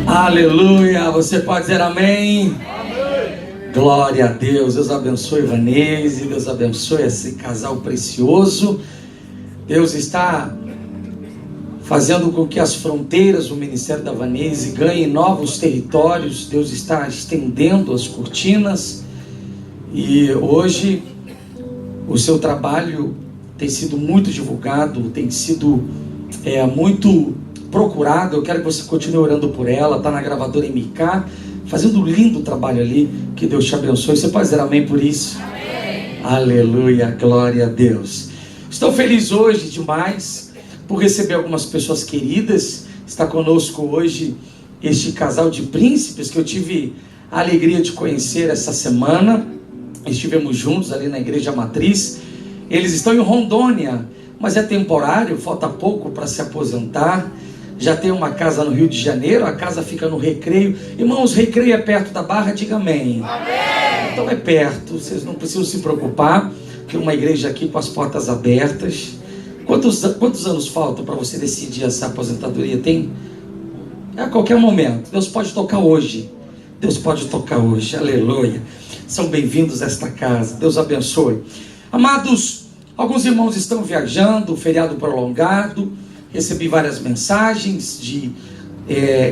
Aleluia, você pode dizer amém? Amém. Glória a Deus, Deus abençoe Vanese, Deus abençoe esse casal precioso. Deus está fazendo com que as fronteiras do ministério da Vanese ganhem novos territórios. Deus está estendendo as cortinas e hoje o seu trabalho tem sido muito divulgado, tem sido muito procurado. Eu quero que você continue orando por ela. Está na gravadora MK, fazendo um lindo trabalho ali. Que Deus te abençoe. Você pode dizer amém por isso? Amém. Aleluia, glória a Deus. Estou feliz hoje demais por receber algumas pessoas queridas. Está conosco hoje este casal de príncipes que eu tive a alegria de conhecer essa semana. Estivemos juntos ali na Igreja Matriz. Eles estão em Rondônia, mas é temporário, falta pouco para se aposentar. Já tem uma casa no Rio de Janeiro, a casa fica no Recreio. Irmãos, Recreio é perto da Barra, diga amém. Amém. Então é perto, vocês não precisam se preocupar. Tem uma igreja aqui com as portas abertas. Quantos anos faltam para você decidir essa aposentadoria? Tem? A qualquer momento. Deus pode tocar hoje. Deus pode tocar hoje. Aleluia. São bem-vindos a esta casa. Deus abençoe. Amados, alguns irmãos estão viajando, feriado prolongado. Recebi várias mensagens de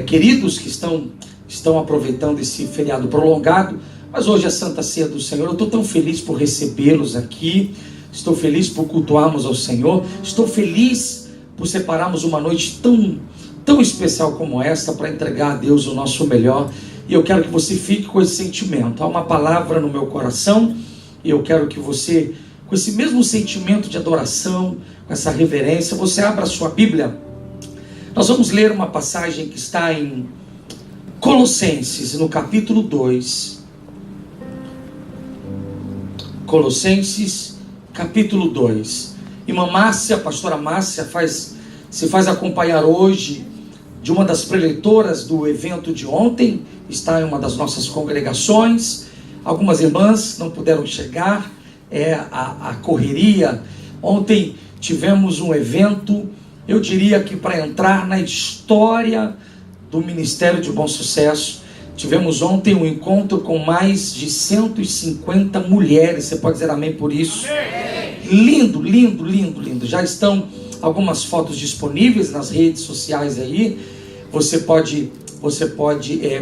queridos que estão aproveitando esse feriado prolongado. Mas hoje é Santa Ceia do Senhor. Eu estou tão feliz por recebê-los aqui. Estou feliz por cultuarmos ao Senhor. Estou feliz por separarmos uma noite tão especial como esta para entregar a Deus o nosso melhor. E eu quero que você fique com esse sentimento. Há uma palavra no meu coração e eu quero que você, com esse mesmo sentimento de adoração, com essa reverência, você abra a sua Bíblia. Nós vamos ler uma passagem que está em Colossenses, no capítulo 2. Colossenses, capítulo 2. Irmã Márcia, pastora Márcia, se faz acompanhar hoje de uma das preleitoras do evento de ontem. Está em uma das nossas congregações. Algumas irmãs não puderam chegar, a correria. Ontem tivemos um evento, eu diria que para entrar na história do Ministério de Bom Sucesso. Tivemos ontem um encontro com mais de 150 mulheres. Você pode dizer amém por isso? Amém. Lindo, lindo, lindo, lindo. Já estão algumas fotos disponíveis nas redes sociais aí. Você pode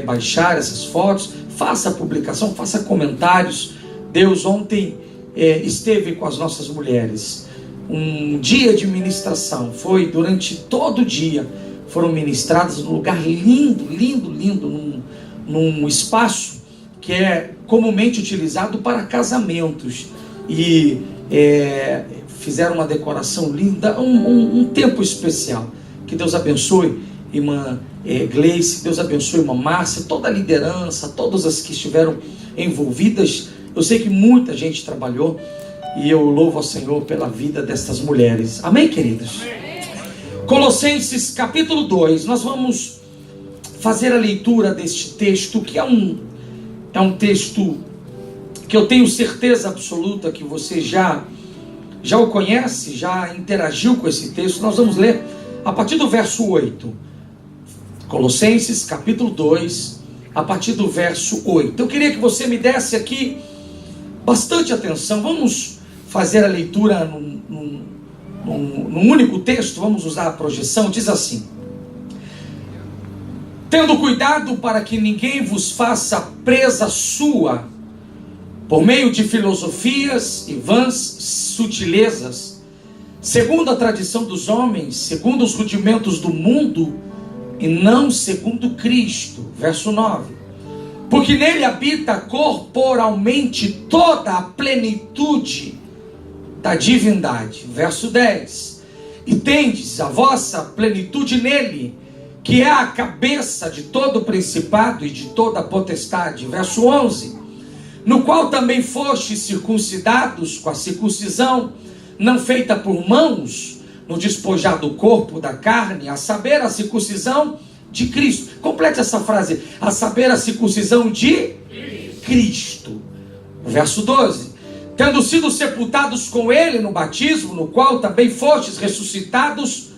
baixar essas fotos, faça publicação, faça comentários. Deus ontem esteve com as nossas mulheres. Um dia de ministração, foi durante todo o dia, foram ministradas num lugar lindo, lindo, lindo, num espaço que é comumente utilizado para casamentos. E fizeram uma decoração linda, um tempo especial. Que Deus abençoe irmã Gleice, Deus abençoe irmã Márcia, toda a liderança, todas as que estiveram envolvidas. Eu sei que muita gente trabalhou e eu louvo ao Senhor pela vida destas mulheres. Amém, queridos? Amém. Colossenses capítulo 2, nós vamos fazer a leitura deste texto, que é um texto que eu tenho certeza absoluta que você já o conhece, já interagiu com esse texto. Nós vamos ler a partir do verso 8. Colossenses capítulo 2, a partir do verso 8. Eu queria que você me desse aqui bastante atenção. Vamos fazer a leitura num único texto. Vamos usar a projeção. Diz assim: tendo cuidado para que ninguém vos faça presa sua por meio de filosofias e vãs sutilezas, segundo a tradição dos homens, segundo os rudimentos do mundo, e não segundo Cristo. Verso 9. Porque nele habita corporalmente toda a plenitude da divindade. Verso 10. E tendes a vossa plenitude nele, que é a cabeça de todo principado e de toda potestade. Verso 11. No qual também fostes circuncidados com a circuncisão não feita por mãos, no despojar do corpo da carne, a saber, a circuncisão de Cristo. Complete essa frase: a saber, a circuncisão de Cristo. Verso 12. Tendo sido sepultados com ele no batismo, no qual também fostes ressuscitados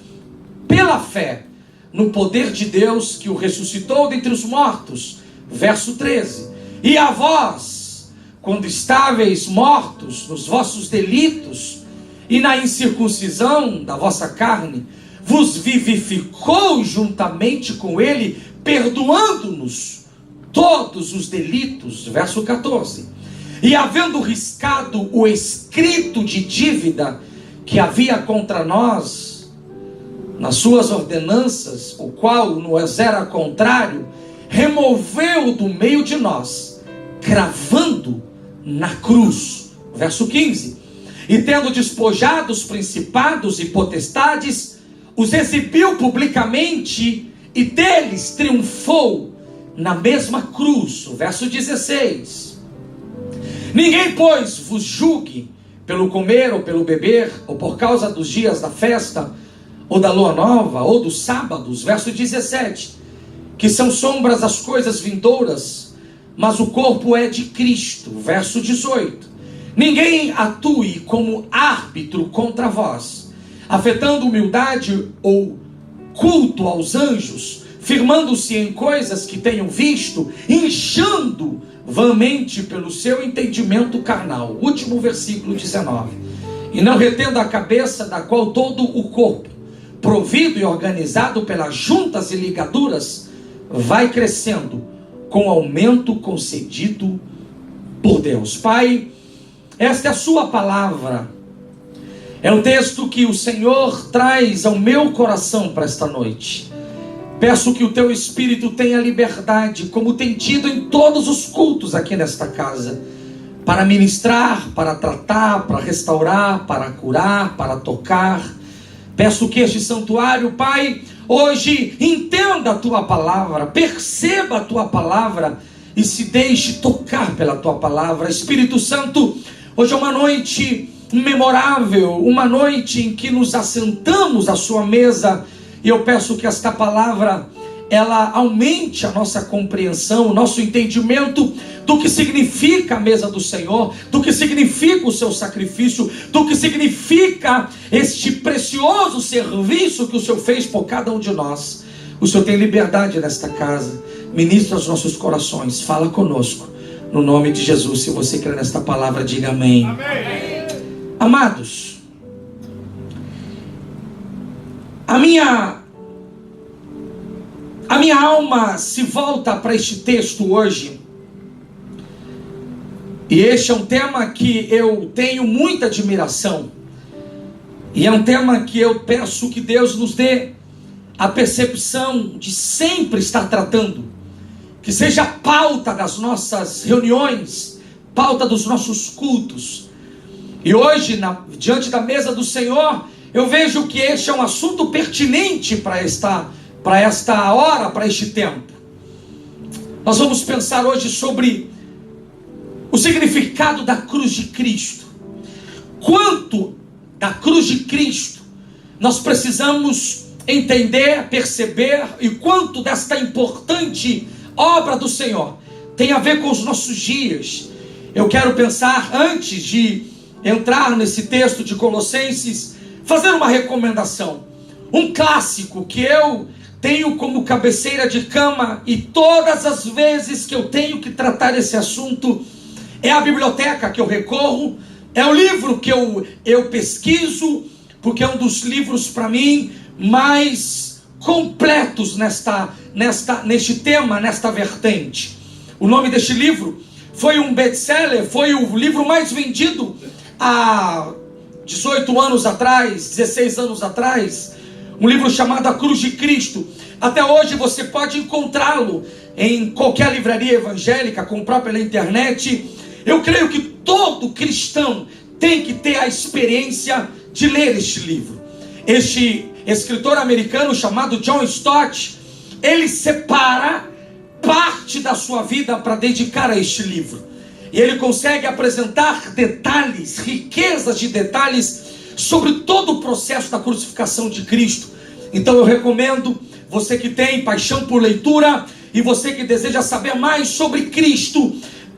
pela fé no poder de Deus que o ressuscitou dentre os mortos. Verso 13. E a vós, quando estáveis mortos nos vossos delitos e na incircuncisão da vossa carne, vos vivificou juntamente com ele, perdoando-nos todos os delitos. Verso 14. E havendo riscado o escrito de dívida que havia contra nós, nas suas ordenanças, o qual nos era contrário, removeu do meio de nós, cravando na cruz. Verso 15. E tendo despojado os principados e potestades, os exibiu publicamente e deles triunfou na mesma cruz. Verso 16. Ninguém, pois, vos julgue pelo comer ou pelo beber, ou por causa dos dias da festa, ou da lua nova, ou dos sábados. Verso 17. Que são sombras das coisas vindouras, mas o corpo é de Cristo. Verso 18. Ninguém atue como árbitro contra vós, afetando humildade ou culto aos anjos, firmando-se em coisas que tenham visto, inchando vãmente pelo seu entendimento carnal. Último versículo 19. E não retendo a cabeça, da qual todo o corpo, provido e organizado pelas juntas e ligaduras, vai crescendo com aumento concedido por Deus. Pai, esta é a sua palavra. É o texto que o Senhor traz ao meu coração para esta noite. Peço que o teu Espírito tenha liberdade, como tem tido em todos os cultos aqui nesta casa, para ministrar, para tratar, para restaurar, para curar, para tocar. Peço que este santuário, Pai, hoje entenda a tua palavra, perceba a tua palavra e se deixe tocar pela tua palavra. Espírito Santo, hoje é uma noite memorável, uma noite em que nos assentamos à sua mesa, e eu peço que esta palavra, ela aumente a nossa compreensão, o nosso entendimento do que significa a mesa do Senhor, do que significa o seu sacrifício, do que significa este precioso serviço que o Senhor fez por cada um de nós. O Senhor tem liberdade nesta casa, ministra os nossos corações, fala conosco, no nome de Jesus. Se você crê nesta palavra, diga amém. Amém. Amados, a minha alma se volta para este texto hoje, e este é um tema que eu tenho muita admiração, e é um tema que eu peço que Deus nos dê a percepção de sempre estar tratando, que seja a pauta das nossas reuniões, pauta dos nossos cultos. E hoje, diante da mesa do Senhor, eu vejo que este é um assunto pertinente para esta hora, para este tempo. Nós vamos pensar hoje sobre o significado da cruz de Cristo. Quanto da cruz de Cristo nós precisamos entender, perceber, e quanto desta importante obra do Senhor tem a ver com os nossos dias. Eu quero pensar, antes de entrar nesse texto de Colossenses, fazer uma recomendação. Um clássico que eu tenho como cabeceira de cama, e todas as vezes que eu tenho que tratar esse assunto, é a biblioteca que eu recorro, é o livro que eu pesquiso, porque é um dos livros para mim mais completos neste tema, nesta vertente. O nome deste livro foi um best-seller, foi o livro mais vendido há 18 anos atrás, 16 anos atrás, um livro chamado A Cruz de Cristo. Até hoje você pode encontrá-lo em qualquer livraria evangélica, comprar pela internet. Eu creio que todo cristão tem que ter a experiência de ler este livro. Este escritor americano chamado John Stott, ele separa parte da sua vida para dedicar a este livro. E ele consegue apresentar detalhes, riquezas de detalhes sobre todo o processo da crucificação de Cristo. Então eu recomendo, você que tem paixão por leitura e você que deseja saber mais sobre Cristo,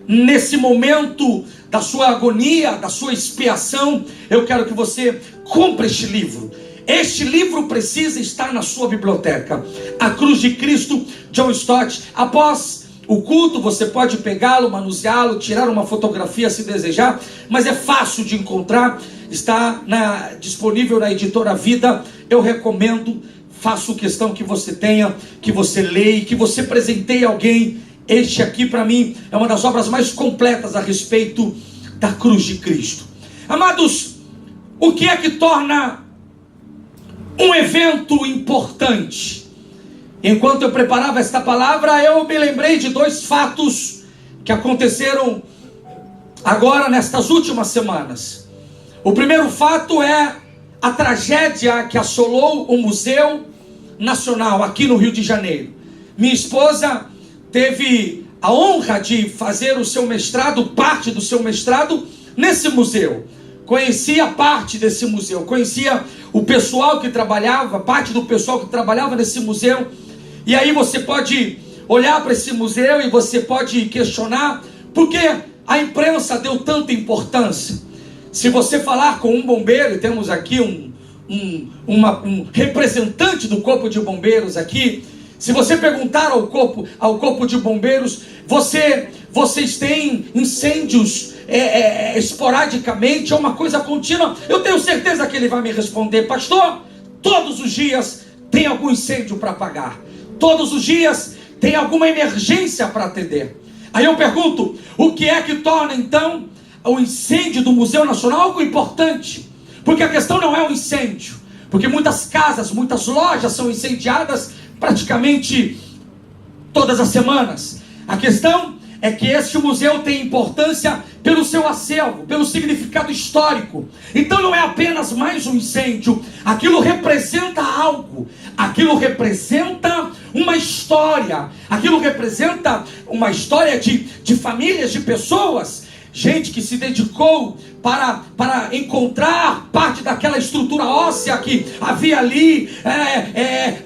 nesse momento da sua agonia, da sua expiação, eu quero que você compre este livro. Este livro precisa estar na sua biblioteca. A Cruz de Cristo, John Stott. Após o culto, você pode pegá-lo, manuseá-lo, tirar uma fotografia se desejar, mas é fácil de encontrar, está disponível na editora Vida. Eu recomendo, faço questão que você tenha, que você leia, que você presenteie alguém. Este aqui, para mim, é uma das obras mais completas a respeito da Cruz de Cristo. Amados, o que é que torna um evento importante? Enquanto eu preparava esta palavra, eu me lembrei de dois fatos que aconteceram agora nestas últimas semanas. O primeiro fato é a tragédia que assolou o Museu Nacional aqui no Rio de Janeiro. Minha esposa teve a honra de fazer o seu mestrado, parte do seu mestrado, nesse museu. Conhecia parte desse museu, conhecia o pessoal que trabalhava, parte do pessoal que trabalhava nesse museu. E aí você pode olhar para esse museu e você pode questionar por que a imprensa deu tanta importância. Se você falar com um bombeiro, e temos aqui um representante do Corpo de Bombeiros aqui, se você perguntar ao corpo de bombeiros, vocês têm incêndios esporadicamente, é uma coisa contínua? Eu tenho certeza que ele vai me responder: pastor, todos os dias tem algum incêndio para apagar, todos os dias tem alguma emergência para atender. Aí eu pergunto, o que é que torna então o incêndio do Museu Nacional algo importante? Porque a questão não é o incêndio, porque muitas casas, muitas lojas são incendiadas praticamente todas as semanas. A questão é que este museu tem importância pelo seu acervo, pelo significado histórico. Então não é apenas mais um incêndio, aquilo representa algo, aquilo representa uma história, aquilo representa uma história de famílias, de pessoas, gente que se dedicou para encontrar parte daquela estrutura óssea que havia ali,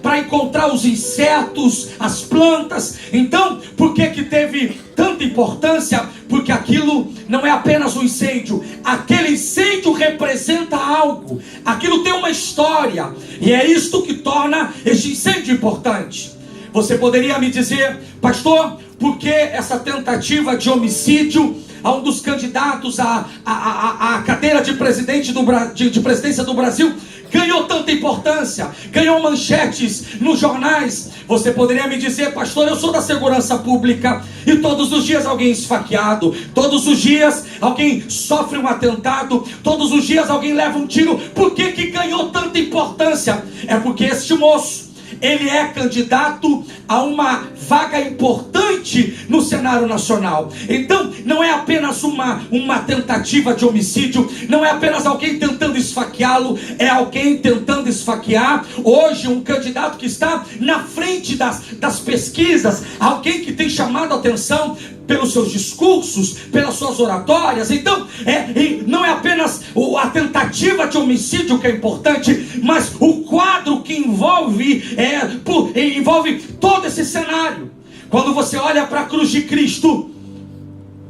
para encontrar os insetos, as plantas. Então, por que teve tanta importância? Porque aquilo não é apenas um incêndio, aquele incêndio representa algo, aquilo tem uma história, e é isto que torna este incêndio importante. Você poderia me dizer, pastor, por que essa tentativa de homicídio a um dos candidatos à cadeira de presidência do Brasil ganhou tanta importância, ganhou manchetes nos jornais? Você poderia me dizer, pastor, eu sou da segurança pública e todos os dias alguém é esfaqueado, todos os dias alguém sofre um atentado, todos os dias alguém leva um tiro. Por que ganhou tanta importância? É porque este moço, ele é candidato a uma vaga importante no cenário nacional. Então não é apenas uma tentativa de homicídio, não é apenas alguém tentando esfaqueá-lo, é alguém tentando esfaquear hoje um candidato que está na frente das pesquisas, alguém que tem chamado a atenção pelos seus discursos, pelas suas oratórias. Então não é apenas a tentativa de homicídio que é importante, mas o quadro que envolve todo esse cenário. Quando você olha para a cruz de Cristo,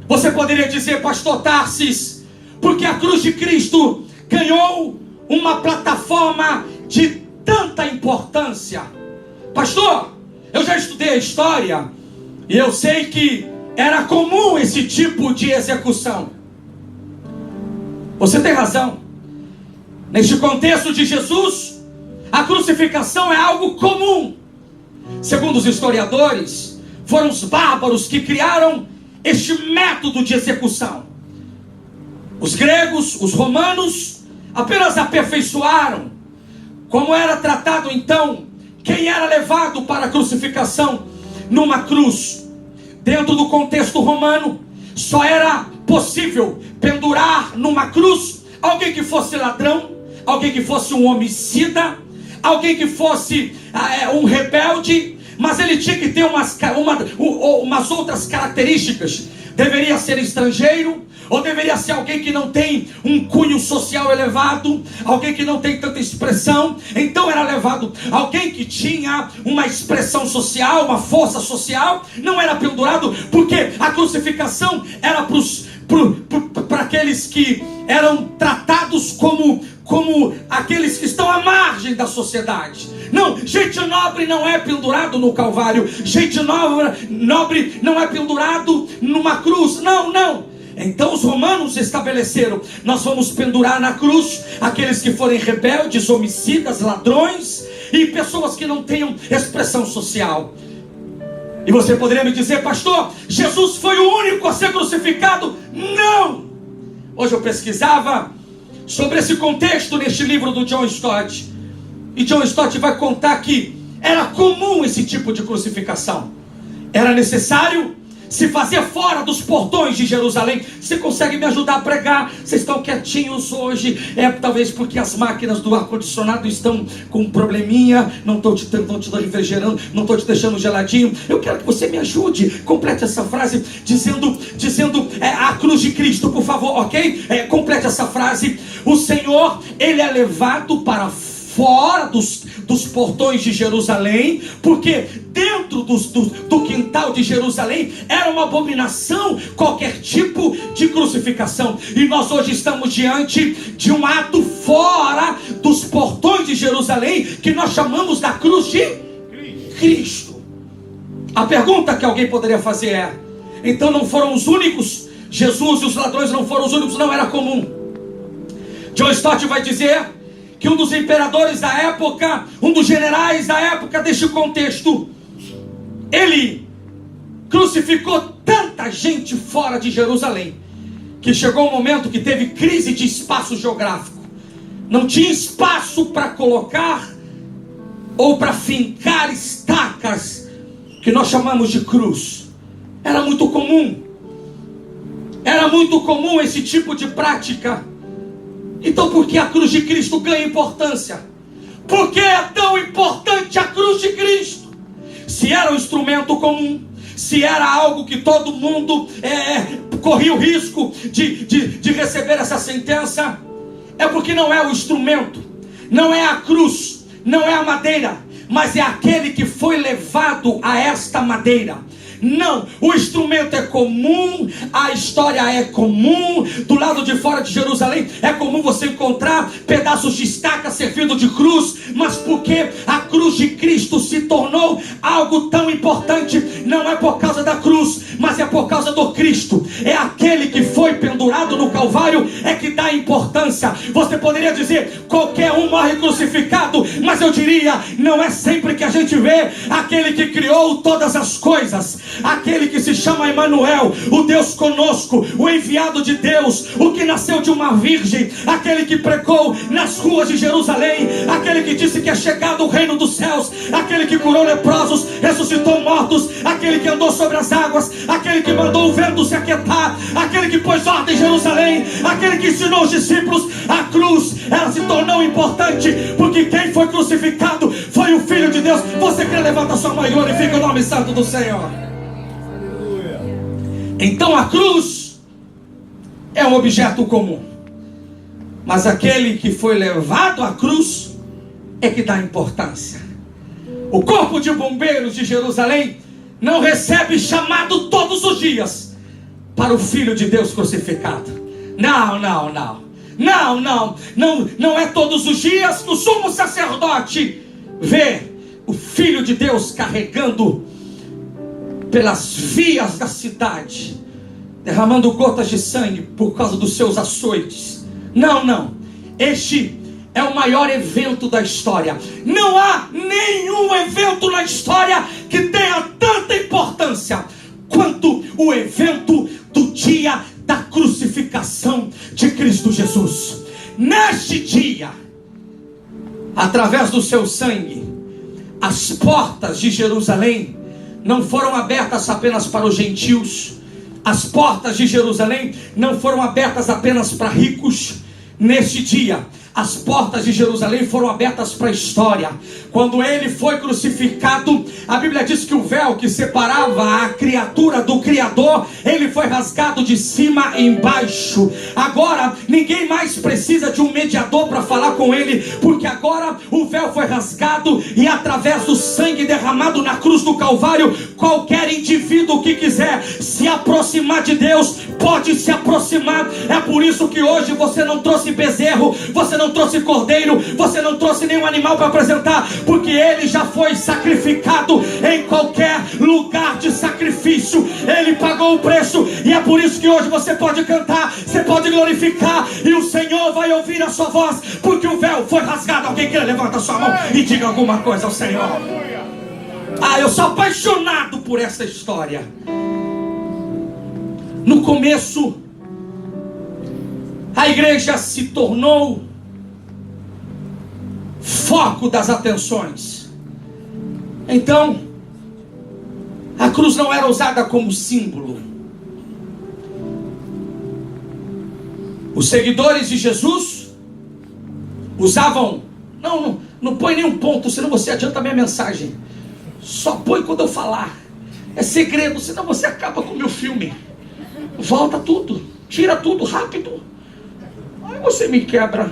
você poderia dizer, pastor Tarsis, porque a cruz de Cristo ganhou uma plataforma de tanta importância? Pastor, eu já estudei a história e eu sei que era comum esse tipo de execução. Você tem razão. Neste contexto de Jesus, a crucificação é algo comum. Segundo os historiadores, foram os bárbaros que criaram este método de execução. Os gregos, os romanos, apenas aperfeiçoaram. Como era tratado então quem era levado para a crucificação numa cruz? Dentro do contexto romano, só era possível pendurar numa cruz alguém que fosse ladrão, alguém que fosse um homicida, alguém que fosse um rebelde, mas ele tinha que ter umas outras características. Deveria ser estrangeiro, ou deveria ser alguém que não tem um cunho social elevado, alguém que não tem tanta expressão. Então era levado alguém que tinha uma expressão social, uma força social. Não era pendurado, porque a crucificação era para aqueles que eram tratados como como aqueles que estão à margem da sociedade. Não, gente nobre não é pendurado no Calvário. Gente nobre não é pendurado numa cruz. Não, não. Então os romanos estabeleceram: nós vamos pendurar na cruz aqueles que forem rebeldes, homicidas, ladrões e pessoas que não tenham expressão social. E você poderia me dizer: pastor, Jesus foi o único a ser crucificado? Não! Hoje eu pesquisava sobre esse contexto neste livro do John Stott, e John Stott vai contar que era comum esse tipo de crucificação. Era necessário se fazer fora dos portões de Jerusalém. Você consegue me ajudar a pregar? Vocês estão quietinhos hoje? Talvez porque as máquinas do ar-condicionado estão com um probleminha. Não estou te refrigerando, não estou te deixando geladinho. Eu quero que você me ajude. Complete essa frase dizendo a cruz de Cristo, por favor, ok? Complete essa frase. O Senhor, Ele é levado para fora dos portões de Jerusalém, porque dentro do quintal de Jerusalém era uma abominação qualquer tipo de crucificação. E nós hoje estamos diante de um ato fora dos portões de Jerusalém, que nós chamamos da cruz de Cristo. A pergunta que alguém poderia fazer é: então não foram os únicos? Jesus e os ladrões não foram os únicos? Não, era comum. John Stott vai dizer que um dos imperadores da época, um dos generais da época deste contexto, ele crucificou tanta gente fora de Jerusalém, que chegou um momento que teve crise de espaço geográfico. Não tinha espaço para colocar ou para fincar estacas, que nós chamamos de cruz. Era muito comum esse tipo de prática. Então por que a cruz de Cristo ganha importância? Por que é tão importante a cruz de Cristo? Se era um instrumento comum, se era algo que todo mundo corria o risco de receber essa sentença, é porque não é o instrumento, não é a cruz, não é a madeira, mas é aquele que foi levado a esta madeira. Não, o instrumento é comum, a história é comum. Do lado de fora de Jerusalém é comum você encontrar pedaços de estaca servindo de cruz. Mas porque a cruz de Cristo se tornou algo tão importante, não é por causa da cruz, mas é por causa do Cristo. É aquele que foi pendurado no Calvário é que dá importância. Você poderia dizer: qualquer um morre crucificado, mas eu diria: não é sempre que a gente vê aquele que criou todas as coisas, aquele que se chama Emanuel, o Deus conosco, o enviado de Deus, o que nasceu de uma virgem, aquele que pregou nas ruas de Jerusalém, aquele que disse que é chegado o reino dos céus, aquele que curou leprosos, ressuscitou mortos, aquele que andou sobre as águas, aquele que mandou o vento se aquietar, aquele que pôs ordem em Jerusalém, aquele que ensinou os discípulos. A cruz, ela se tornou importante porque quem foi crucificado foi o Filho de Deus. Você quer levantar sua mão e glorifica o nome santo do Senhor? Então a cruz é um objeto comum, mas aquele que foi levado à cruz é que dá importância. O corpo de bombeiros de Jerusalém não recebe chamado todos os dias para o Filho de Deus crucificado. Não é todos os dias que o sumo sacerdote vê o Filho de Deus carregando pelas vias da cidade, derramando gotas de sangue por causa dos seus açoites. Não. Este é o maior evento da história. Não há nenhum evento na história que tenha tanta importância quanto o evento do dia da crucificação de Cristo Jesus. Neste dia, através do seu sangue, as portas de Jerusalém não foram abertas apenas para os gentios. As portas de Jerusalém não foram abertas apenas para ricos. Neste dia, as portas de Jerusalém foram abertas para a história. Quando ele foi crucificado, a Bíblia diz que o véu que separava a criatura do Criador, ele foi rasgado de cima e embaixo. Agora, ninguém mais precisa de um mediador para falar com ele, porque agora o véu foi rasgado, e através do sangue derramado na cruz do Calvário, qualquer indivíduo que quiser se aproximar de Deus, pode se aproximar. É por isso que hoje você não trouxe bezerro, você não não trouxe cordeiro, você não trouxe nenhum animal para apresentar, porque ele já foi sacrificado em qualquer lugar de sacrifício. Ele pagou o preço, e é por isso que hoje você pode cantar, você pode glorificar, e o Senhor vai ouvir a sua voz, porque o véu foi rasgado. Alguém queira levanta a sua mão e diga alguma coisa ao Senhor. Eu sou apaixonado por essa história. No começo, a igreja se tornou foco das atenções. Então, a cruz não era usada como símbolo. Os seguidores de Jesus usavam... Não põe nenhum ponto, senão você adianta a minha mensagem. Só põe quando eu falar. É segredo, senão você acaba com o meu filme. Volta tudo, tira tudo rápido. Aí você me quebra.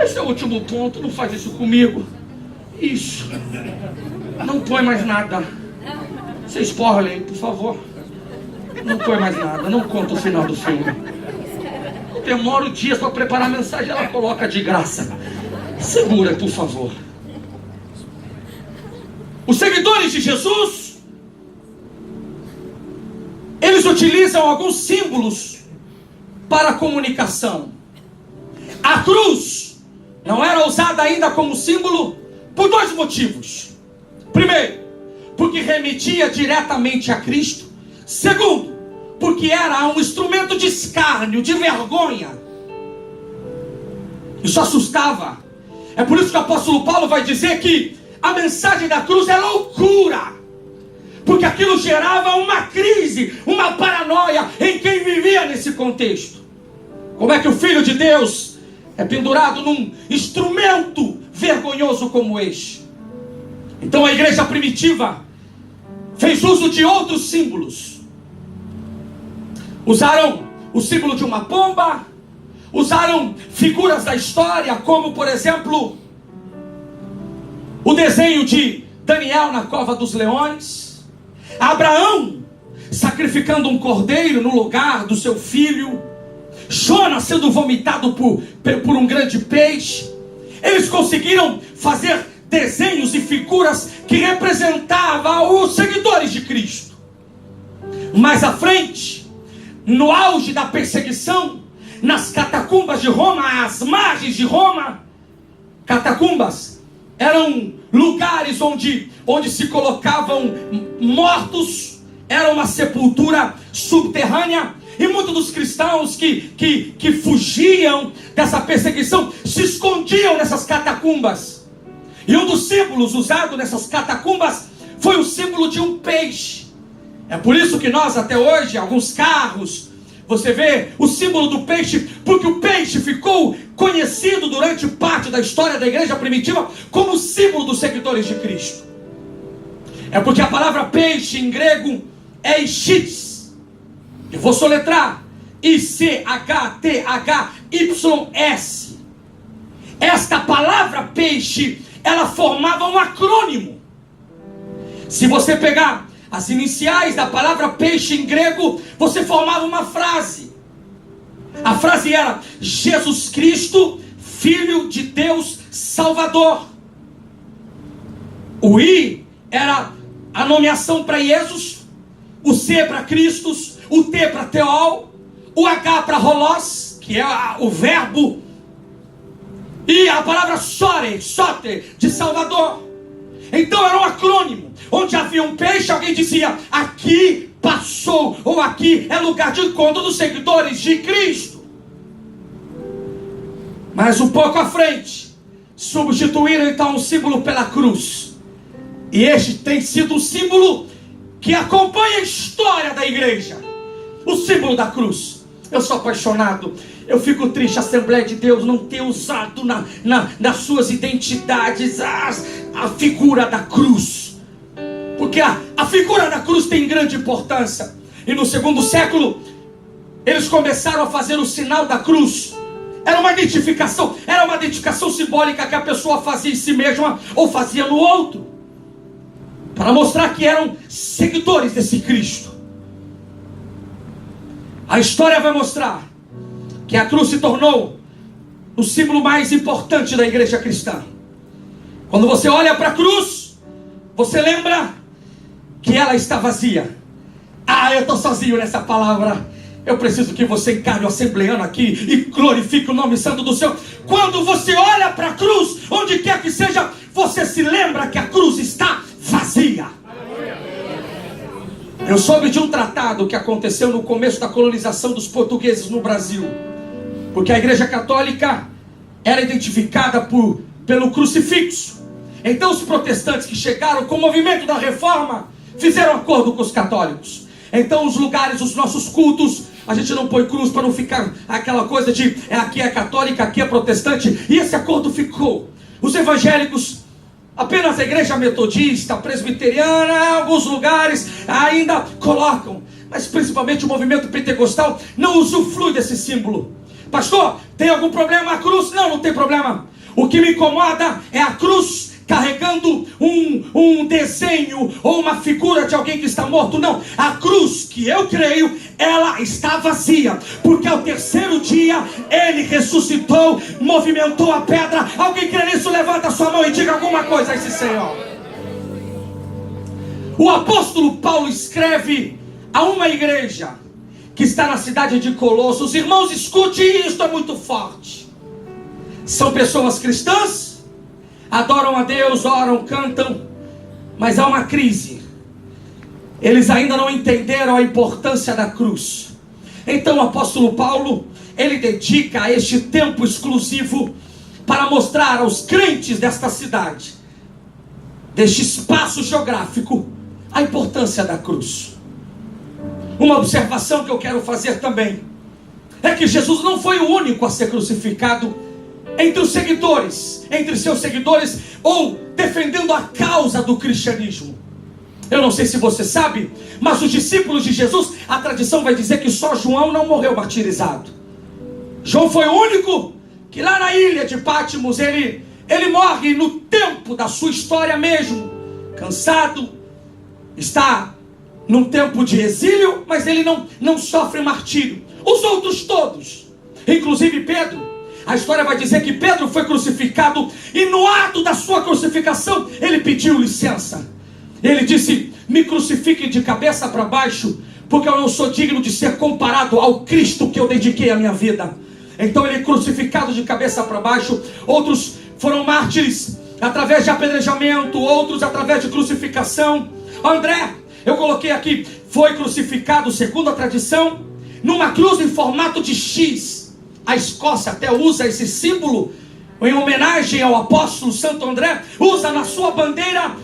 Esse é o último ponto, não faz isso comigo. Isso. Não põe mais nada. Você spoiler, por favor. Não põe mais nada, não conta o final do filme. Eu demoro dias para preparar a mensagem, ela coloca de graça. Segura, por favor. Os seguidores de Jesus, eles utilizam alguns símbolos para a comunicação. A cruz não era usada ainda como símbolo por dois motivos. Primeiro, porque remetia diretamente a Cristo. Segundo, porque era um instrumento de escárnio, de vergonha. Isso assustava. É por isso que o apóstolo Paulo vai dizer que a mensagem da cruz é loucura, porque aquilo gerava uma crise, uma paranoia em quem vivia nesse contexto. Como é que o Filho de Deus é pendurado num instrumento vergonhoso como este? Então a igreja primitiva fez uso de outros símbolos. Usaram o símbolo de uma pomba, usaram figuras da história, como por exemplo o desenho de Daniel na cova dos leões, Abraão sacrificando um cordeiro no lugar do seu filho, Jonas sendo vomitado por um grande peixe. Eles conseguiram fazer desenhos e figuras que representavam os seguidores de Cristo. Mais à frente, no auge da perseguição, nas catacumbas de Roma, às margens de Roma, catacumbas eram lugares onde se colocavam mortos, era uma sepultura subterrânea, e muitos dos cristãos que fugiam dessa perseguição se escondiam nessas catacumbas. E um dos símbolos usados nessas catacumbas foi o símbolo de um peixe. É por isso que nós até hoje, alguns carros, você vê o símbolo do peixe, porque o peixe ficou conhecido durante parte da história da igreja primitiva como símbolo dos seguidores de Cristo. É porque a palavra peixe em grego é ichthys. Eu vou soletrar: I-C-H-T-H-Y-S. Esta palavra peixe, ela formava um acrônimo. Se você pegar as iniciais da palavra peixe em grego, você formava uma frase. A frase era: Jesus Cristo, Filho de Deus Salvador. O I era a nomeação para Jesus, o C para Christus, o T para Teol, o H para Holos, que é o verbo, e a palavra soter, de Salvador. Então era um acrônimo. Onde havia um peixe, alguém dizia: aqui passou, ou aqui é lugar de encontro dos seguidores de Cristo. Mas um pouco à frente, substituíram então o símbolo pela cruz. E este tem sido um símbolo que acompanha a história da igreja. O símbolo da cruz. Eu sou apaixonado. Eu fico triste a Assembleia de Deus não ter usado nas suas identidades a figura da cruz. Porque a figura da cruz tem grande importância. E no segundo século, eles começaram a fazer o sinal da cruz. Era uma identificação simbólica que a pessoa fazia em si mesma ou fazia no outro, para mostrar que eram seguidores desse Cristo. A história vai mostrar que a cruz se tornou o símbolo mais importante da igreja cristã. Quando você olha para a cruz, você lembra que ela está vazia. Eu estou sozinho nessa palavra. Eu preciso que você encare o assembleano aqui e glorifique o nome santo do Senhor. Quando você olha para a cruz, onde quer que seja, você se lembra que a cruz está vazia. Eu soube de um tratado que aconteceu no começo da colonização dos portugueses no Brasil, porque a igreja católica era identificada pelo crucifixo. Então os protestantes que chegaram com o movimento da reforma fizeram acordo com os católicos. Então os lugares, os nossos cultos, a gente não põe cruz para não ficar aquela coisa de aqui é católica, aqui é protestante. E esse acordo ficou. Os evangélicos, apenas a igreja metodista, presbiteriana, alguns lugares ainda colocam, mas principalmente o movimento pentecostal não usufrui desse símbolo. Pastor, tem algum problema a cruz? Não tem problema. O que me incomoda é a cruz carregando um desenho ou uma figura de alguém que está morto. Não, a cruz, que eu creio, ela está vazia, porque ao terceiro dia ele ressuscitou, movimentou a pedra. Alguém crê nisso? Levanta a sua mão e diga alguma coisa a esse Senhor. O apóstolo Paulo escreve a uma igreja que está na cidade de Colossos. Irmãos, escute isto, é muito forte. São pessoas cristãs, adoram a Deus, oram, cantam, mas há uma crise. Eles ainda não entenderam a importância da cruz. Então o apóstolo Paulo, ele dedica este tempo exclusivo para mostrar aos crentes desta cidade, deste espaço geográfico, a importância da cruz. Uma observação que eu quero fazer também é que Jesus não foi o único a ser crucificado entre os seguidores, entre seus seguidores, ou defendendo a causa do cristianismo. Eu não sei se você sabe, mas os discípulos de Jesus, a tradição vai dizer que só João não morreu martirizado. João foi o único que lá na ilha de Patmos, ele morre no tempo da sua história mesmo, cansado, está num tempo de exílio, mas ele não sofre martírio. Os outros todos, inclusive Pedro, a história vai dizer que Pedro foi crucificado e no ato da sua crucificação ele pediu licença. Ele disse: me crucifiquem de cabeça para baixo, porque eu não sou digno de ser comparado ao Cristo que eu dediquei a minha vida. Então ele é crucificado de cabeça para baixo. Outros foram mártires através de apedrejamento, outros através de crucificação. André, eu coloquei aqui, foi crucificado, segundo a tradição, numa cruz em formato de X. A Escócia até usa esse símbolo em homenagem ao apóstolo Santo André, usa na sua bandeira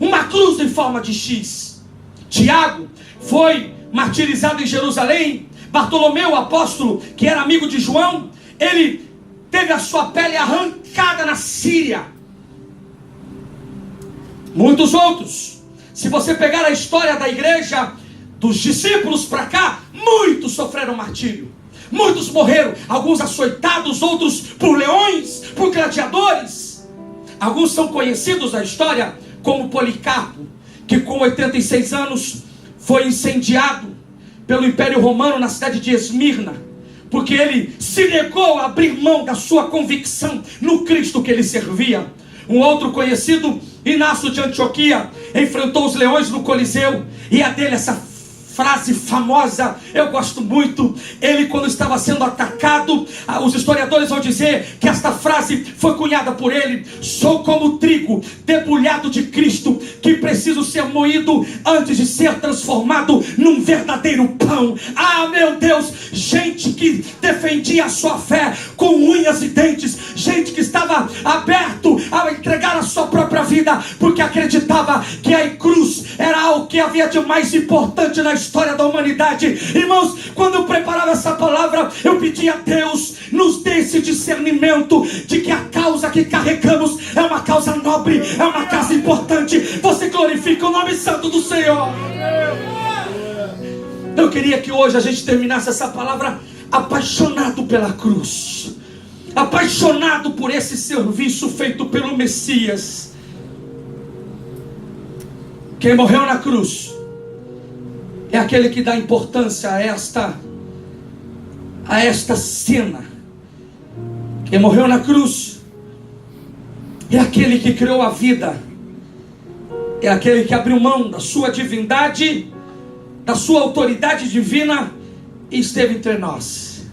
uma cruz em forma de X. Tiago foi martirizado em Jerusalém. Bartolomeu, o apóstolo, que era amigo de João, ele teve a sua pele arrancada na Síria. Muitos outros. Se você pegar a história da igreja, dos discípulos para cá, muitos sofreram martírio. Muitos morreram, alguns açoitados, outros por leões, por gladiadores. Alguns são conhecidos na história como Policarpo, que com 86 anos foi incendiado pelo Império Romano na cidade de Esmirna, porque ele se negou a abrir mão da sua convicção no Cristo que ele servia. Um outro conhecido, Inácio de Antioquia, enfrentou os leões no Coliseu, e a dele essa frase famosa, eu gosto muito. Ele, quando estava sendo atacado, os historiadores vão dizer que esta frase foi cunhada por ele: sou como trigo debulhado de Cristo, que preciso ser moído antes de ser transformado num verdadeiro pão. Meu Deus, gente que defendia a sua fé com unhas e dentes, gente que estava aberto a entregar a sua própria vida, porque acreditava que a cruz era algo que havia de mais importante na história da humanidade. Irmãos, quando eu preparava essa palavra, eu pedi a Deus, nos dê esse discernimento de que a causa que carregamos é uma causa nobre, é uma causa importante. Você glorifica o nome santo do Senhor. Eu queria que hoje a gente terminasse essa palavra apaixonado pela cruz, apaixonado por esse serviço feito pelo Messias. Quem morreu na cruz é aquele que dá importância a esta cena Quem morreu na cruz é aquele que criou a vida, é aquele que abriu mão da sua divindade, da sua autoridade divina e esteve entre nós.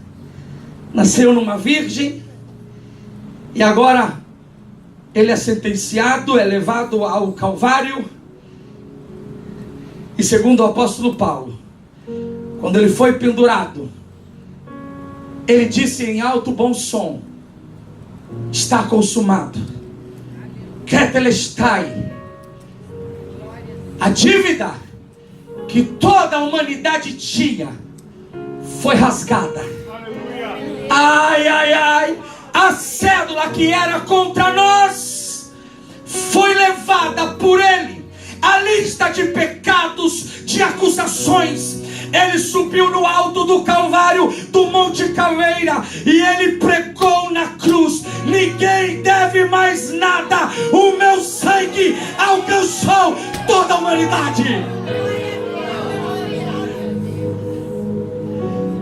Nasceu numa virgem e agora ele é sentenciado, é levado ao Calvário. E segundo o apóstolo Paulo, quando ele foi pendurado, ele disse em alto bom som: está consumado. Tetelestai. A dívida que toda a humanidade tinha foi rasgada. Ai, ai, ai. A cédula que era contra nós foi levada por ele. A lista de pecados, de acusações. Ele subiu no alto do Calvário, do Monte Caveira, e ele pregou na cruz: ninguém deve mais nada. O meu sangue alcançou toda a humanidade.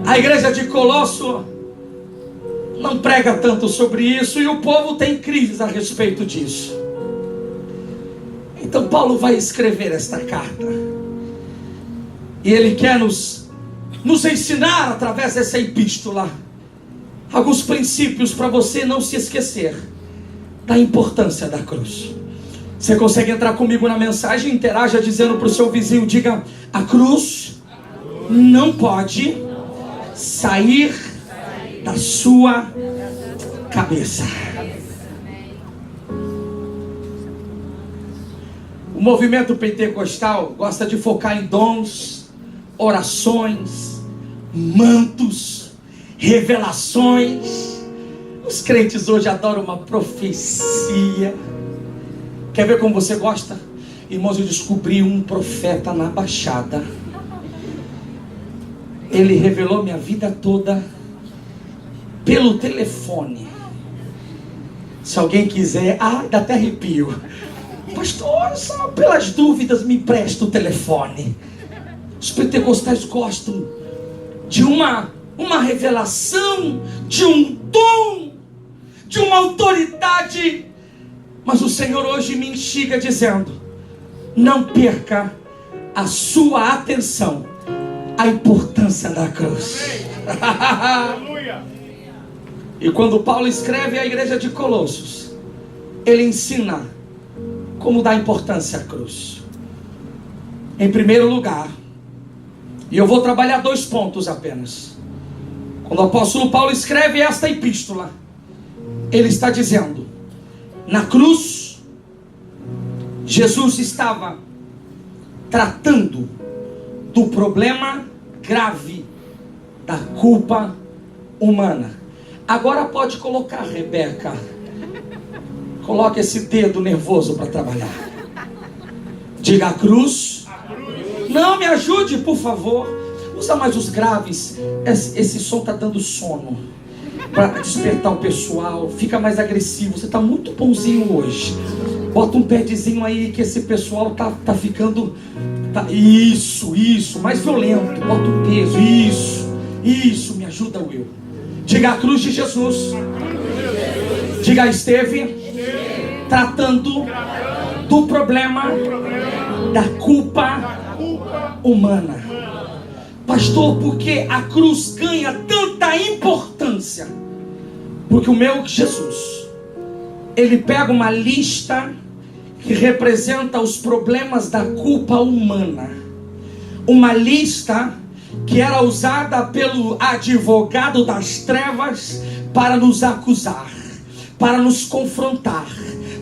A igreja de Colosso não prega tanto sobre isso, e o povo tem crises a respeito disso. Então Paulo vai escrever esta carta, e ele quer nos ensinar através dessa epístola alguns princípios para você não se esquecer da importância da cruz. Você consegue entrar comigo na mensagem? Interaja dizendo para o seu vizinho, diga: a cruz não pode sair da sua cabeça. O movimento pentecostal gosta de focar em dons, orações, mantos, revelações. Os crentes hoje adoram uma profecia. Quer ver como você gosta? Irmãos, eu descobri um profeta na Baixada. Ele revelou minha vida toda pelo telefone. Se alguém quiser, dá até arrepio. Pastor, só pelas dúvidas me empresta o telefone. Os pentecostais gostam de uma revelação, de um dom, de uma autoridade. Mas o Senhor hoje me instiga dizendo: não perca a sua atenção à importância da cruz. E quando Paulo escreve à igreja de Colossos, ele ensina como dar importância à cruz. Em primeiro lugar, e eu vou trabalhar 2 pontos apenas. Quando o apóstolo Paulo escreve esta epístola, ele está dizendo: na cruz, Jesus estava tratando do problema grave da culpa humana. Agora pode colocar, Rebeca. Coloque esse dedo nervoso para trabalhar. Diga: a cruz. Não, me ajude, por favor. Usa mais os graves. Esse som está dando sono, para despertar o pessoal. Fica mais agressivo. Você está muito bonzinho hoje. Bota um padzinho aí que esse pessoal tá ficando. Isso, mais violento. Bota um peso. Isso, me ajuda, Will. Diga: a cruz de Jesus. Diga: esteve tratando do problema da culpa humana. Pastor, por que a cruz ganha tanta importância? Porque o meu Jesus, ele pega uma lista que representa os problemas da culpa humana. Uma lista que era usada pelo advogado das trevas para nos acusar, para nos confrontar,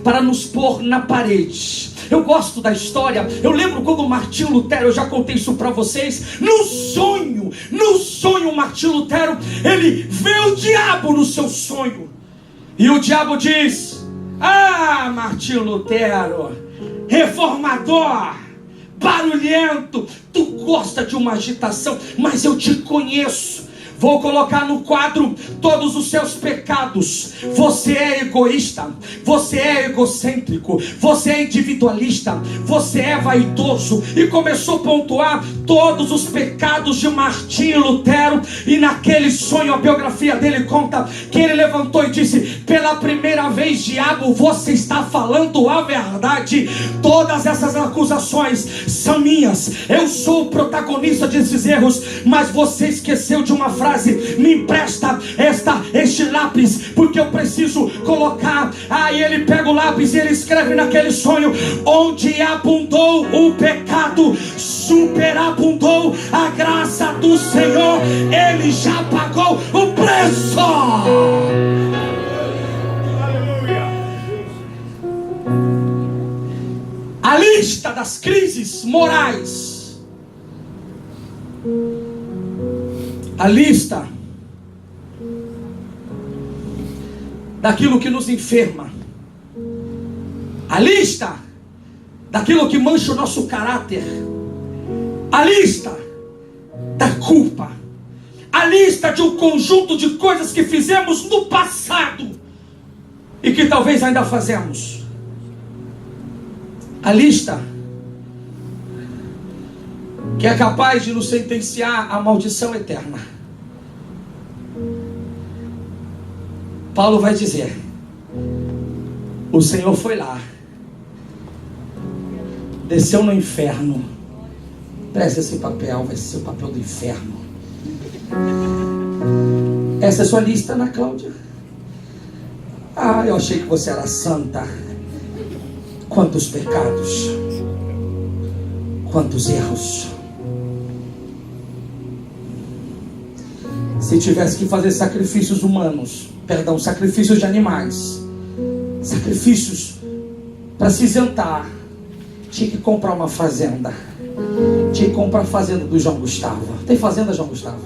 para nos pôr na parede. Eu gosto da história. Eu lembro quando Martinho Lutero, eu já contei isso para vocês, no sonho Martinho Lutero, ele vê o diabo no seu sonho, e o diabo diz: Martinho Lutero, reformador, barulhento, tu gosta de uma agitação, mas eu te conheço. Vou colocar no quadro todos os seus pecados. Você é egoísta, você é egocêntrico, você é individualista, você é vaidoso. E começou a pontuar todos os pecados de Martinho Lutero. E naquele sonho, a biografia dele conta que ele levantou e disse: pela primeira vez, diabo, você está falando a verdade. Todas essas acusações são minhas, eu sou o protagonista desses erros. Mas você esqueceu de uma frase: me empresta este lápis, porque eu preciso colocar. Aí ele pega o lápis e ele escreve naquele sonho: onde abundou o pecado, superabundou a graça do Senhor. Ele já pagou o preço. A lista das crises morais, a lista daquilo que nos enferma, a lista daquilo que mancha o nosso caráter, a lista da culpa, a lista de um conjunto de coisas que fizemos no passado e que talvez ainda fazemos. A lista que é capaz de nos sentenciar à maldição eterna. Paulo vai dizer: o Senhor foi lá, desceu no inferno. Presta esse papel, vai ser o papel do inferno. Essa é a sua lista, Ana Cláudia? Ah, eu achei que você era santa. Quantos pecados, quantos erros. Se tivesse que fazer sacrifícios humanos, sacrifícios de animais, sacrifícios para se isentar, tinha que comprar uma fazenda. Tinha que comprar a fazenda do João Gustavo. Tem fazenda, João Gustavo?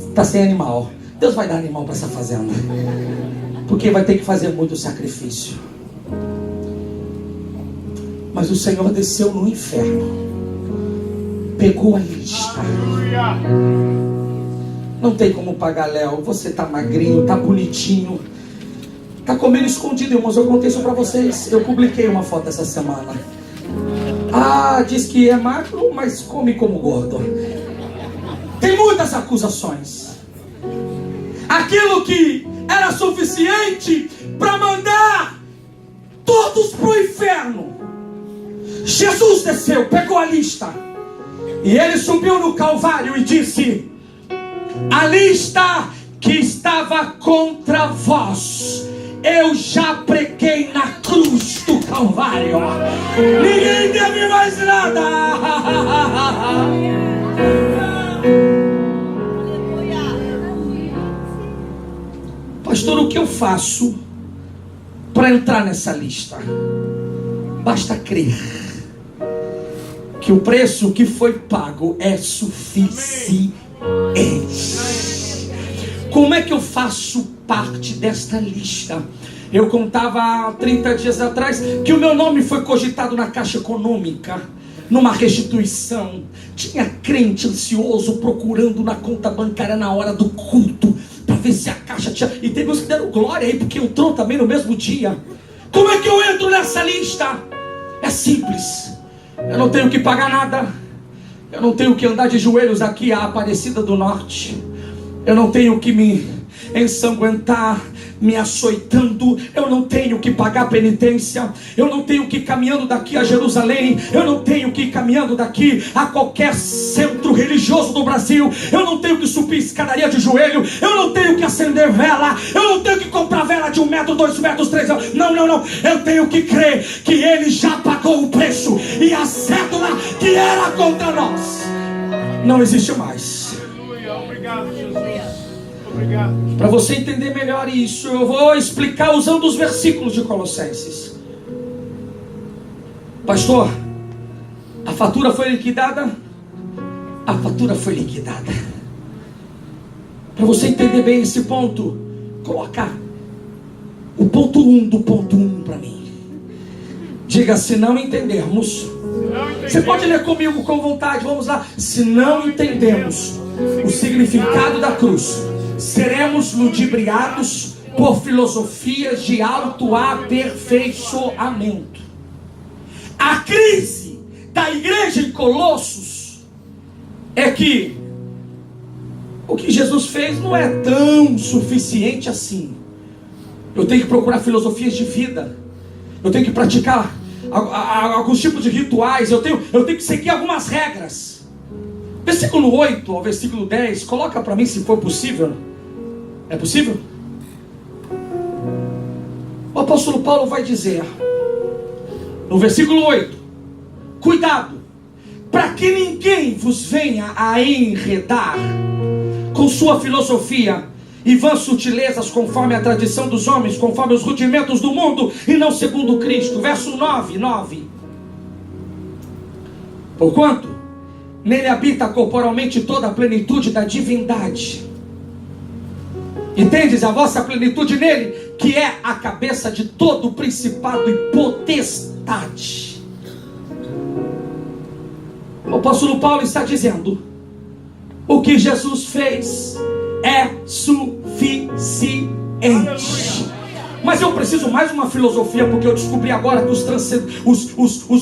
Está sem animal. Deus vai dar animal para essa fazenda, porque vai ter que fazer muito sacrifício. Mas o Senhor desceu no inferno, pegou a lista. Não tem como pagar, Léo. Você tá magrinho, tá bonitinho, tá comendo escondido, irmãos. Eu contei isso para vocês. Eu publiquei uma foto essa semana. Ah, diz que é magro, mas come como gordo. Tem muitas acusações. Aquilo que era suficiente para mandar todos pro inferno, Jesus desceu, pegou a lista, e ele subiu no Calvário e disse: a lista que estava contra vós, eu já preguei na cruz do Calvário. Ninguém teve mais nada. Pastor, o que eu faço para entrar nessa lista? Basta crer que o preço que foi pago é suficiente. Como é que eu faço parte desta lista? Eu contava há 30 dias atrás que o meu nome foi cogitado na Caixa Econômica, numa restituição. Tinha crente ansioso procurando na conta bancária na hora do culto, para ver se a Caixa tinha... E teve uns que deram glória aí, porque entrou também no mesmo dia. Como é que eu entro nessa lista? É simples. Eu não tenho que pagar nada. Eu não tenho que andar de joelhos aqui à Aparecida do Norte. Eu não tenho que me ensanguentar, me açoitando. Eu não tenho que pagar penitência. Eu não tenho que ir caminhando daqui a Jerusalém. Eu não tenho que ir caminhando daqui a qualquer centro religioso do Brasil. Eu não tenho que subir escadaria de joelho. Eu não tenho que acender vela. Eu não tenho que comprar vela de 1 metro, 2 metros, 3 metros. Não. Eu tenho que crer que Ele já pagou o preço, e a cédula que era contra nós não existe mais. Obrigado, Jesus. Para você entender melhor isso, eu vou explicar usando os versículos de Colossenses. Pastor, a fatura foi liquidada? A fatura foi liquidada. Para você entender bem esse ponto, coloca o ponto 1 do ponto 1 para mim. Diga: se não entendermos Você pode ler comigo com vontade, vamos lá. Se não entendemos o significado da cruz, seremos ludibriados por filosofias de autoaperfeiçoamento. A crise da igreja em Colossos é que o que Jesus fez não é tão suficiente assim. Eu tenho que procurar filosofias de vida, eu tenho que praticar alguns tipos de rituais, eu tenho que seguir algumas regras. Versículo 8 ao versículo 10, coloca para mim se for possível. É possível? O apóstolo Paulo vai dizer no versículo 8: cuidado, para que ninguém vos venha a enredar com sua filosofia e vãs sutilezas, conforme a tradição dos homens, conforme os rudimentos do mundo, e não segundo Cristo. Verso 9. Porquanto nele habita corporalmente toda a plenitude da divindade, e tendes a vossa plenitude nele, que é a cabeça de todo principado e potestade. O apóstolo Paulo está dizendo: o que Jesus fez é suficiente. Mas eu preciso mais uma filosofia, porque eu descobri agora que os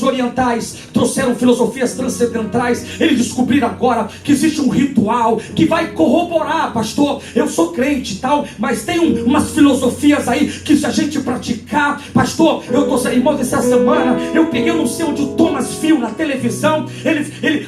orientais trouxeram filosofias transcendentais. Eles descobriram agora que existe um ritual que vai corroborar, pastor, eu sou crente e tal, mas tem umas filosofias aí que se a gente praticar, pastor, irmãos, essa semana eu peguei, eu não sei onde o Thomas viu na televisão,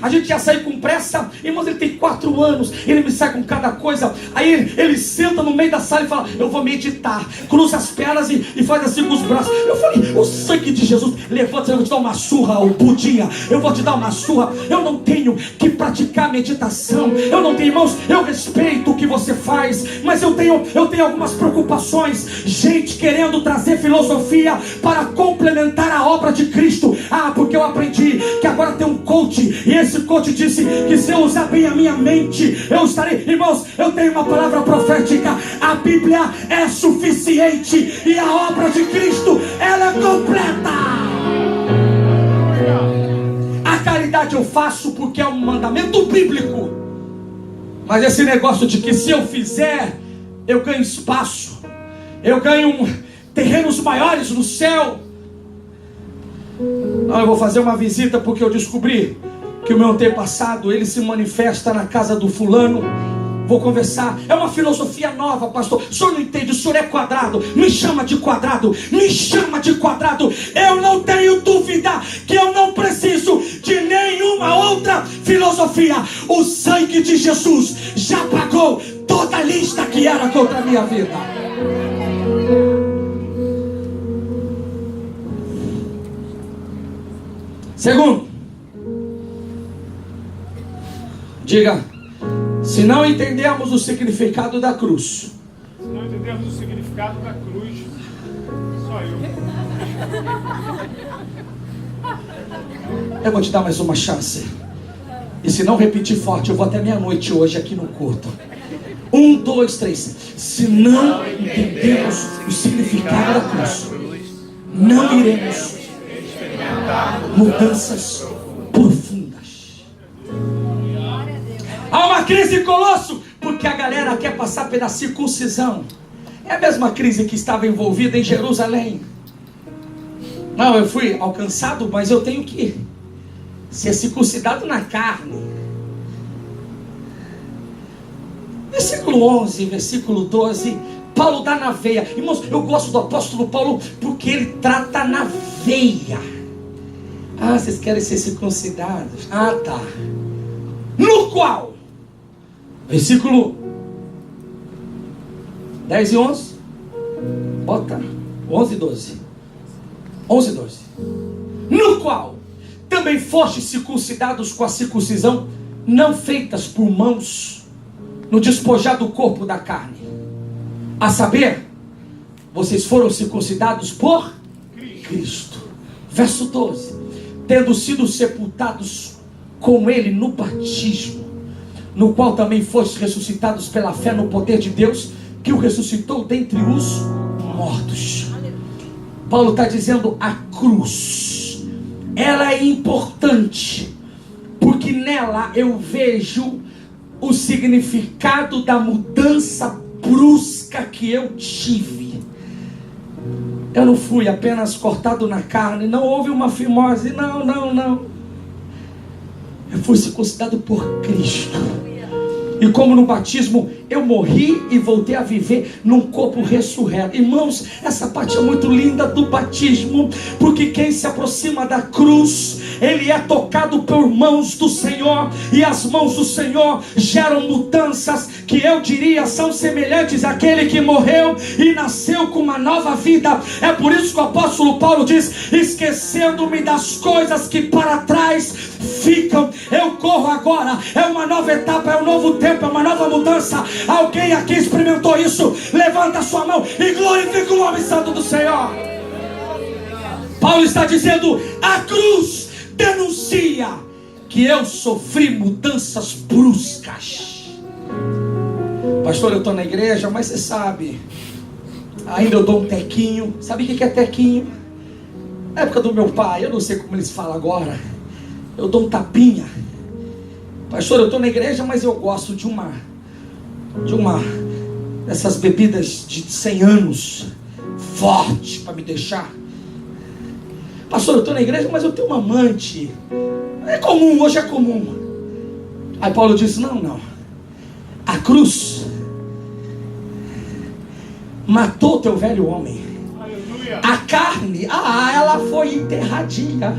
a gente ia sair com pressa, irmãos, ele tem 4 anos, ele me sai com cada coisa, aí ele senta no meio da sala e fala: eu vou meditar, cruza as pernas e faz assim com os braços. Eu falei: o sangue de Jesus, levanta, eu vou te dar uma surra, ô budinha, eu vou te dar uma surra. Eu não tenho que praticar meditação, eu não tenho, irmãos, eu respeito o que você faz, mas eu tenho algumas preocupações. Gente querendo trazer filosofia para complementar a obra de Cristo. Porque eu aprendi que agora tem um coach, e esse coach disse que se eu usar bem a minha mente, eu estarei. Irmãos, eu tenho uma palavra profética: a Bíblia é suficiente e a obra de Cristo, ela é completa. A caridade eu faço porque é um mandamento bíblico, mas esse negócio de que se eu fizer eu ganho espaço, eu ganho terrenos maiores no céu, não, eu vou fazer uma visita porque eu descobri que o meu antepassado, ele se manifesta na casa do fulano. Vou conversar, é uma filosofia nova, pastor. O senhor não entende, o senhor é quadrado. Me chama de quadrado, me chama de quadrado. Eu não tenho dúvida que eu não preciso de nenhuma outra filosofia. O sangue de Jesus já pagou toda a lista que era contra a minha vida. Segundo, diga: se não entendemos o significado da cruz. Se não entendemos o significado da cruz, só eu vou te dar mais uma chance. E se não repetir forte, eu vou até meia-noite hoje aqui no culto. 1, 2, 3. Se não entendemos o significado da cruz, não iremos experimentar mudanças profundas. Há uma crise em Colosso, porque a galera quer passar pela circuncisão. É a mesma crise que estava envolvida em Jerusalém. Não, eu fui alcançado, mas eu tenho que ser circuncidado na carne. Versículo 11, versículo 12, Paulo dá na veia. Irmãos, eu gosto do apóstolo Paulo porque ele trata na veia. Vocês querem ser circuncidados? Tá. No qual, versículo 10 e 11, bota 11 e 12. 11 e 12. No qual também fostes circuncidados com a circuncisão não feitas por mãos, no despojar do corpo da carne. A saber, vocês foram circuncidados por Cristo. Verso 12. Tendo sido sepultados com ele no batismo, no qual também fostes ressuscitados pela fé no poder de Deus, que o ressuscitou dentre os mortos. Paulo está dizendo: a cruz ela é importante, porque nela eu vejo o significado da mudança brusca que eu tive. Eu não fui apenas cortado na carne, não houve uma fimose, não. Eu fui circuncidado por Cristo. E como no batismo eu morri e voltei a viver num corpo ressurreto. Irmãos, essa parte é muito linda do batismo, porque quem se aproxima da cruz, ele é tocado por mãos do Senhor, e as mãos do Senhor geram mudanças que eu diria são semelhantes àquele que morreu e nasceu com uma nova vida. É por isso que o apóstolo Paulo diz: esquecendo-me das coisas que para trás ficam, eu corro agora. É uma nova etapa, é um novo tempo, é uma nova mudança. Alguém aqui experimentou isso? Levanta a sua mão e glorifica o nome santo do Senhor. Paulo está dizendo: a cruz denuncia que eu sofri mudanças bruscas. Pastor, eu estou na igreja, mas você sabe, ainda eu dou um tequinho. Sabe o que é tequinho? Na época do meu pai, eu não sei como eles falam agora, eu dou um tapinha. Pastor, eu estou na igreja, mas eu gosto de uma dessas bebidas de 100 anos, forte, para me deixar. Pastor, eu estou na igreja, mas eu tenho uma amante. É comum, hoje é comum. Aí Paulo disse: não. A cruz matou o teu velho homem. Aleluia. A carne, ela foi enterradinha.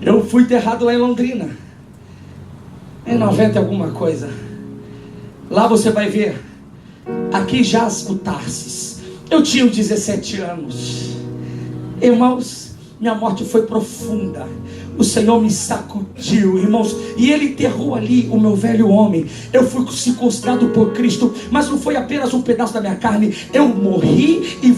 Eu fui enterrado lá em Londrina, em 90 alguma coisa. Lá você vai ver, aqui jaz o Tarsis. Eu tinha 17 anos. Irmãos, minha morte foi profunda. O Senhor me sacudiu, irmãos, e Ele enterrou ali o meu velho homem. Eu fui circuncidado por Cristo, mas não foi apenas um pedaço da minha carne. Eu morri e